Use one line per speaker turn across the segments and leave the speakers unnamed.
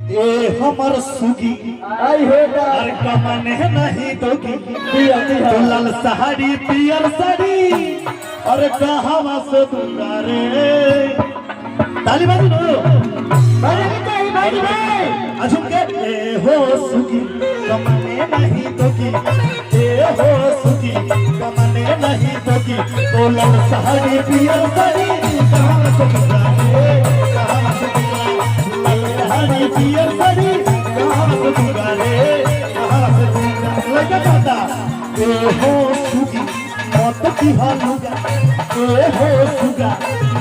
ए हमर सुगी
आई होगा
अरे कमने नहीं दोगी तो लाल साड़ी पियर साड़ी अरे कहां से दूंगा रे ताली बाजू नो
भाई
अजुम के ए हो सुगी कमने नहीं दोगी ए हो सुगी कमने नहीं दोगी तो लाल साड़ी पियर साड़ी कहां से दूंगा रे कहां से दूंगा साड़ी पियर साड़ी कहां से दूंगा रे कहां से दूंगा लगा कहता ए हो सुगी मत की हालूगा ए हो सुगा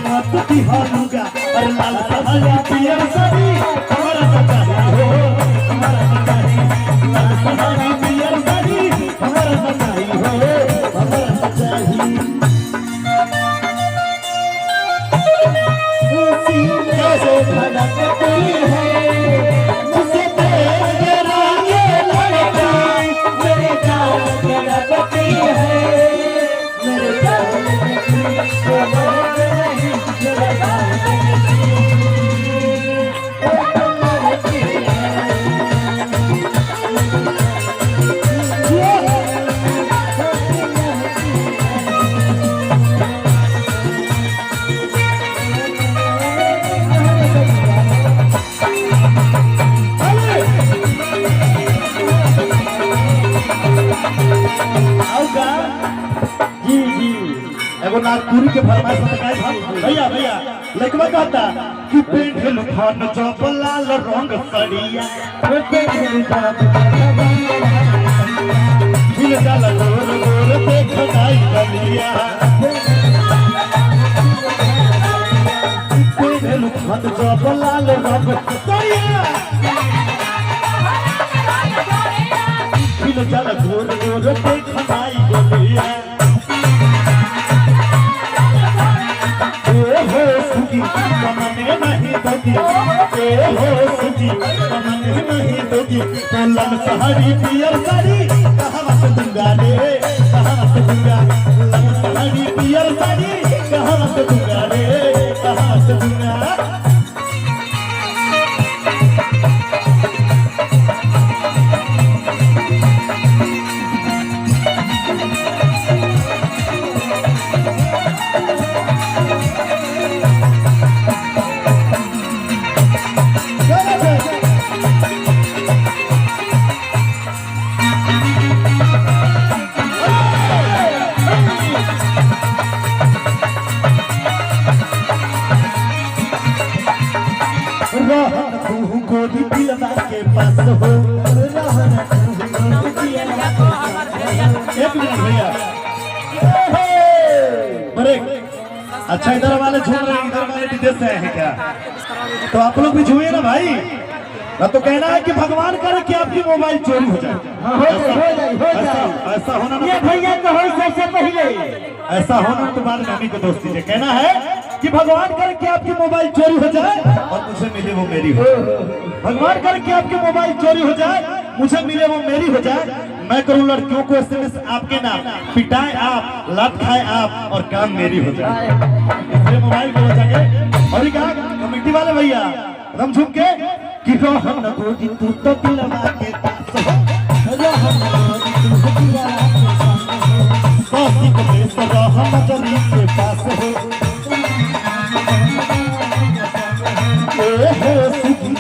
मत की हालूगा अरे लाल साड़ी पियर साड़ी हमारा सचाई हो हमारा सचाई लाल साड़ी पियर साड़ी हमारा सचाई हो हमारा सचाई
कैसे धड़कती है
मुझसे तेरा ये लड़का
मेरे जान धड़कती है मेरे जान
एगो नागपुरी के फरमाइश बताई भैया भैया लड़कवा कहता कि पेंट लुथन चौप लाल रंग सड़िया हिल जाला गोर गोर देख नाई गलिया पेंट लुथन चौप लाल रंग सड़िया हिल जाला गोर गोर देख नाई गलिया हो सुगी कमने नहीं दोगी ए हो सुगी कमने नहीं दोगी तो लाल साड़ी पियर साड़ी कहां से दूंगा रे कहां से दूंगा लाल साड़ी पियर साड़ी कहां से दूंगा रे कहां से दूंगा गोदी पिलवा के पास हो एक मिनट भैया ब्रेक अच्छा इधर वाले झूम रहे हैं इधर वाले विदेश से आए हैं क्या तो आप लोग भी झूमिए ना भाई ना तो कहना है कि भगवान करे कि आपकी मोबाइल चोरी हो जाए ऐसा होना ना
भैया तो हो सबसे पहले
ऐसा होना तो बाद में हमी को दोस्ती से कहना है कि भगवान करे कि आपकी मोबाइल चोरी हो जाए और मुझे मिले वो मेरी हो भगवान करे कि आपकी मोबाइल चोरी हो जाए मुझे मिले वो मेरी हो जाए मैं करूं लड़कियों को एसएमएस आपके नाम पिटाए आप लात खाए आप और काम मेरी हो जाए इसलिए मोबाइल को बचा और क्या कमेटी वाले भैया रम झुम के कि रोहन गोदी तू तो दिलवा के पास हो रोहन गोदी तू तो दिलवा के पास हो सासी को देश रोहन जली के पास हो ए हो सुगी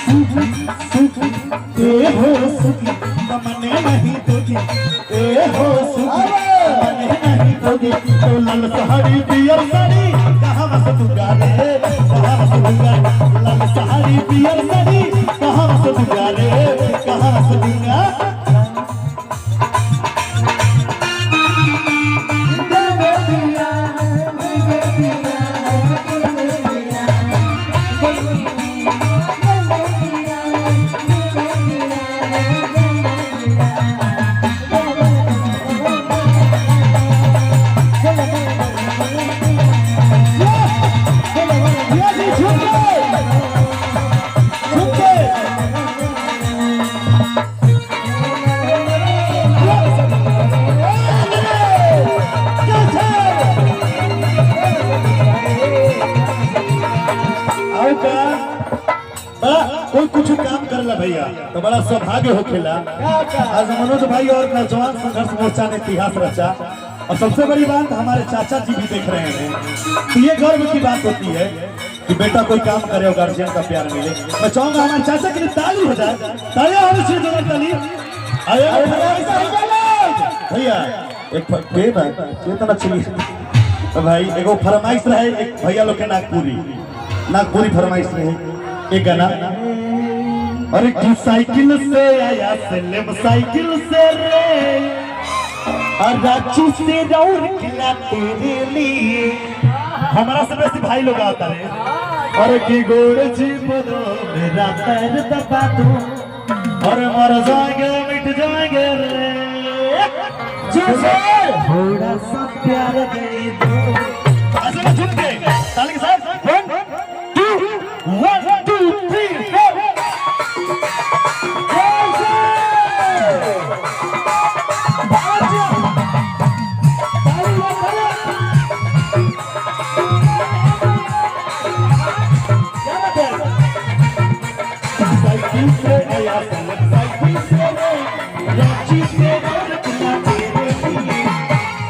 सुगी सुगी ए हो सुगी कमने नहीं दोगी ए हो सुगी कमने नहीं दोगी तो लाल साड़ी पियर साड़ी कहां से दूंगा रे कहां से दूंगा लाल साड़ी पियर साड़ी कहां से दूंगा रे कहां से दूंगा काम करला भैया तो बड़ा सौभाग्य होखेला। आज मनोज भाई और नौजवान संघर्ष मोर्चा ने इतिहास रचा और सबसे बड़ी बात हमारे चाचा जी भी देख रहे हैं, तो ये गर्व की बात होती है कि बेटा कोई काम करे और गार्जियन का प्यार मिले। मैं चाहूंगा हमारे चाचा के लिए ताली हो जाए, तालियां होनी चाहिए दोनों ताली। भैया एक तो चलिए भाई एगो फरमाइश रहे, एक भैया लोग के नागपुरी फरमाइश रहे एक गाना। अरे की साइकिल से आया सेलेम साइकिल से रे और रांची से दौड़ किला तेरे लिए। हमारा से बेसी भाई लोग आता है। और की गोड़ जी बनो मेरा पैर दबा दो और मर जाएंगे मिट जाएंगे रे थोड़ा सा प्यार दे दो। ऐसे में झुक के ताली के साथ 1 2 3 4 साइकिल से आया साइकिल से रांची से दौड़ किला तेरे लिए।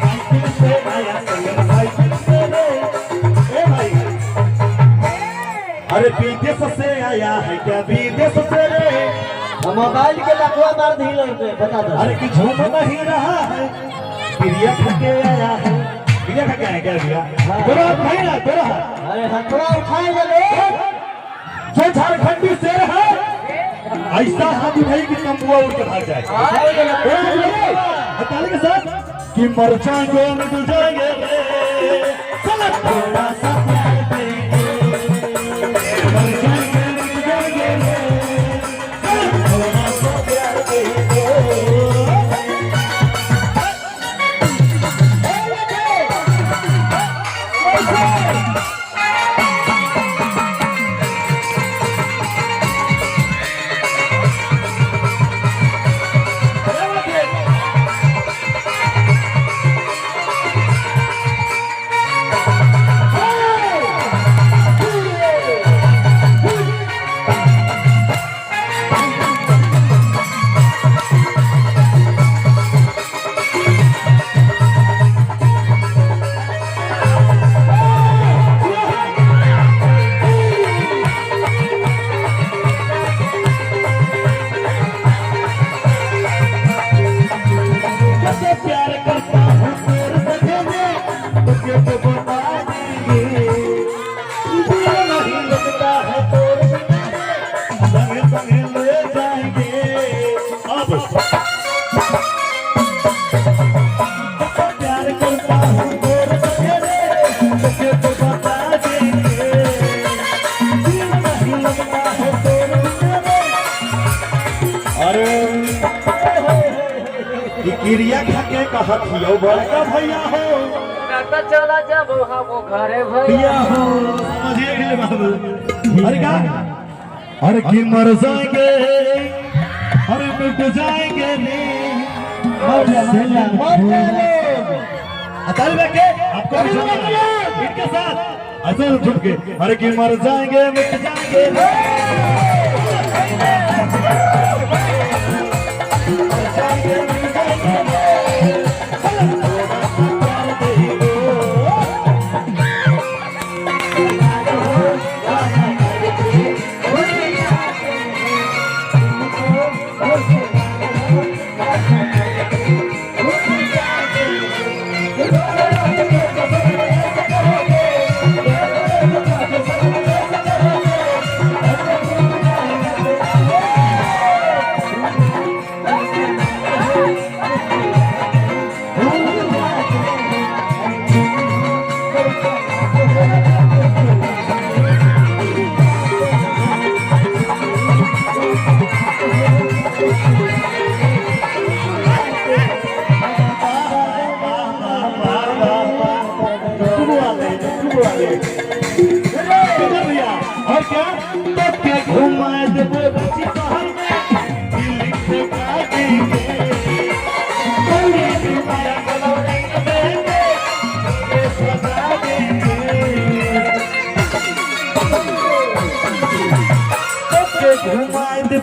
साइकिल से आया साइकिल से ए भाई। अरे विदेश से आया है क्या विदेश से रे
मोबाइल के लकवा मार दी लोग बता दो।
अरे कि झूम नहीं रहा है प्रिया खके आया है। प्रिया खके आया क्या भैया तेरा भाई ना तेरा।
अरे हथड़ा उठाए ले
जो झारखंडी शेर है ऐसा हाथी भाई की कम्बुआ उड़ के भाग जाए। ताली के साथ कि मर जाएंगे मिट जाएंगे रे चल थोड़ा सा प्यार दे दो। मर जाएंगे मिट जाएंगे रे चल थोड़ा सा प्यार दे दो। क्रिया खाके कहत हियो बड़का भैया हो
नाता चला जब हम घरे
भैया हो समझिए गेले बाबू। अरे का अरे कि मर जाएंगे अरे मिट जाएंगे रे ताली में के आपको इनके साथ ऐसे झुक के अरे कि मर जाएंगे मिट जाएंगे रे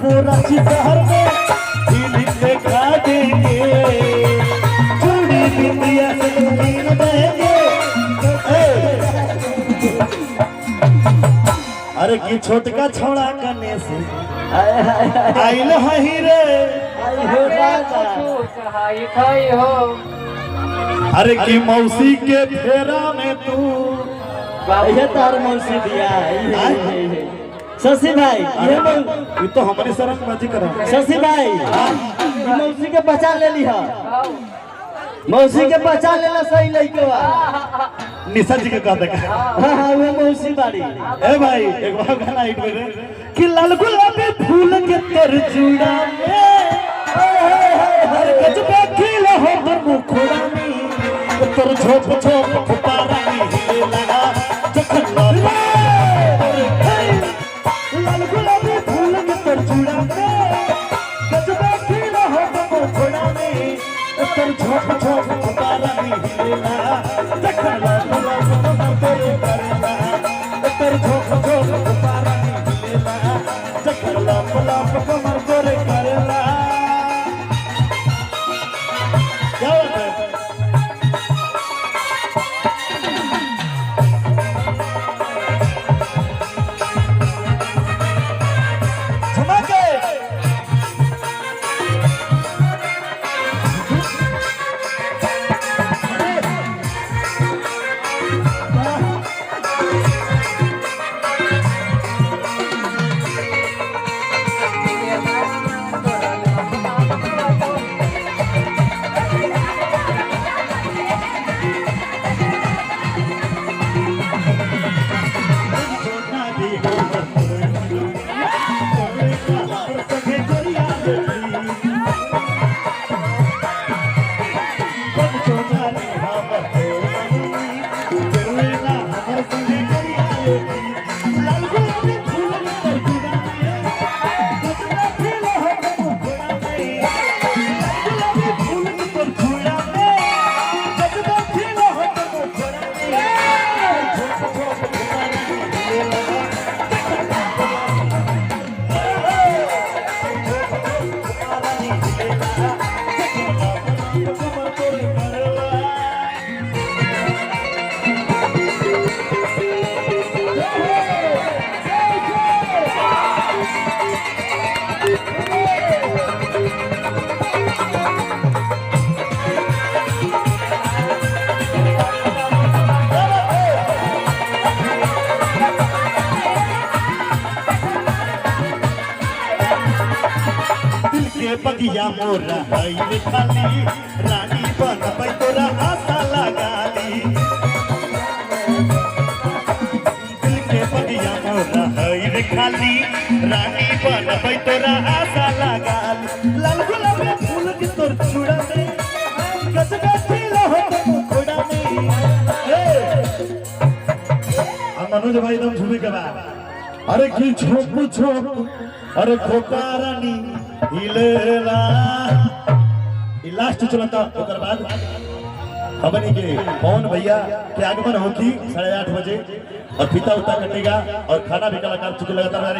वो रांची शहर में फिल्म देखा देंगे, चूड़ी बिंदिया से रंगीन देंगे। अरे की छोटका छोड़ा कने से आइल हही रे, अरे की मौसी के फेरा में तू
ये तार मौसी दिया शशि भाई,
ये तो हमारी शरण मर्जी करा।
शशि भाई ये मौसी के पहचान ले ली है, मौसी के पहचान लेला सही लइकवा।
निशा जी के कह दे
हाँ वो मौसी बाड़ी।
ए भाई एक बार गाना हिट में रे कि लाल गुलाबी फूल के तर चूड़ा में हर गजबे खिला हो तर मुखड़ा में तर झोप झोप फुपारा हिले लगा जखन लाल गुलाबी फूल के तर चूड़ा में गजबे खिला हो तर मुखड़ा में तर झोप झोप फुपारा हिले लगा जखन लाल तेरे करना तर झोप झोप फुपारा हिले लगा जखन लाल कमर तोरे करना। क्या बात है? बगिया मोरा हई खाली रानी बनबै तोरा आशा लगाली, दिल के बगिया मोरा हई खाली रानी बनबै तोरा आशा लगाली। लाल गुलाबी फूल के तोर चूड़ा में गजबे खिला हो मुखड़ा में। मनोज भाई एकदम झूमे के बाद अरे की झोप झोप अरे खोका रानी हिलेला लास्ट चलता ओकर बाद हमनी के पवन भैया के आगमन होगी 8:30 बजे और फीता उता कटेगा और खाना भी कलाकार चुके लगातार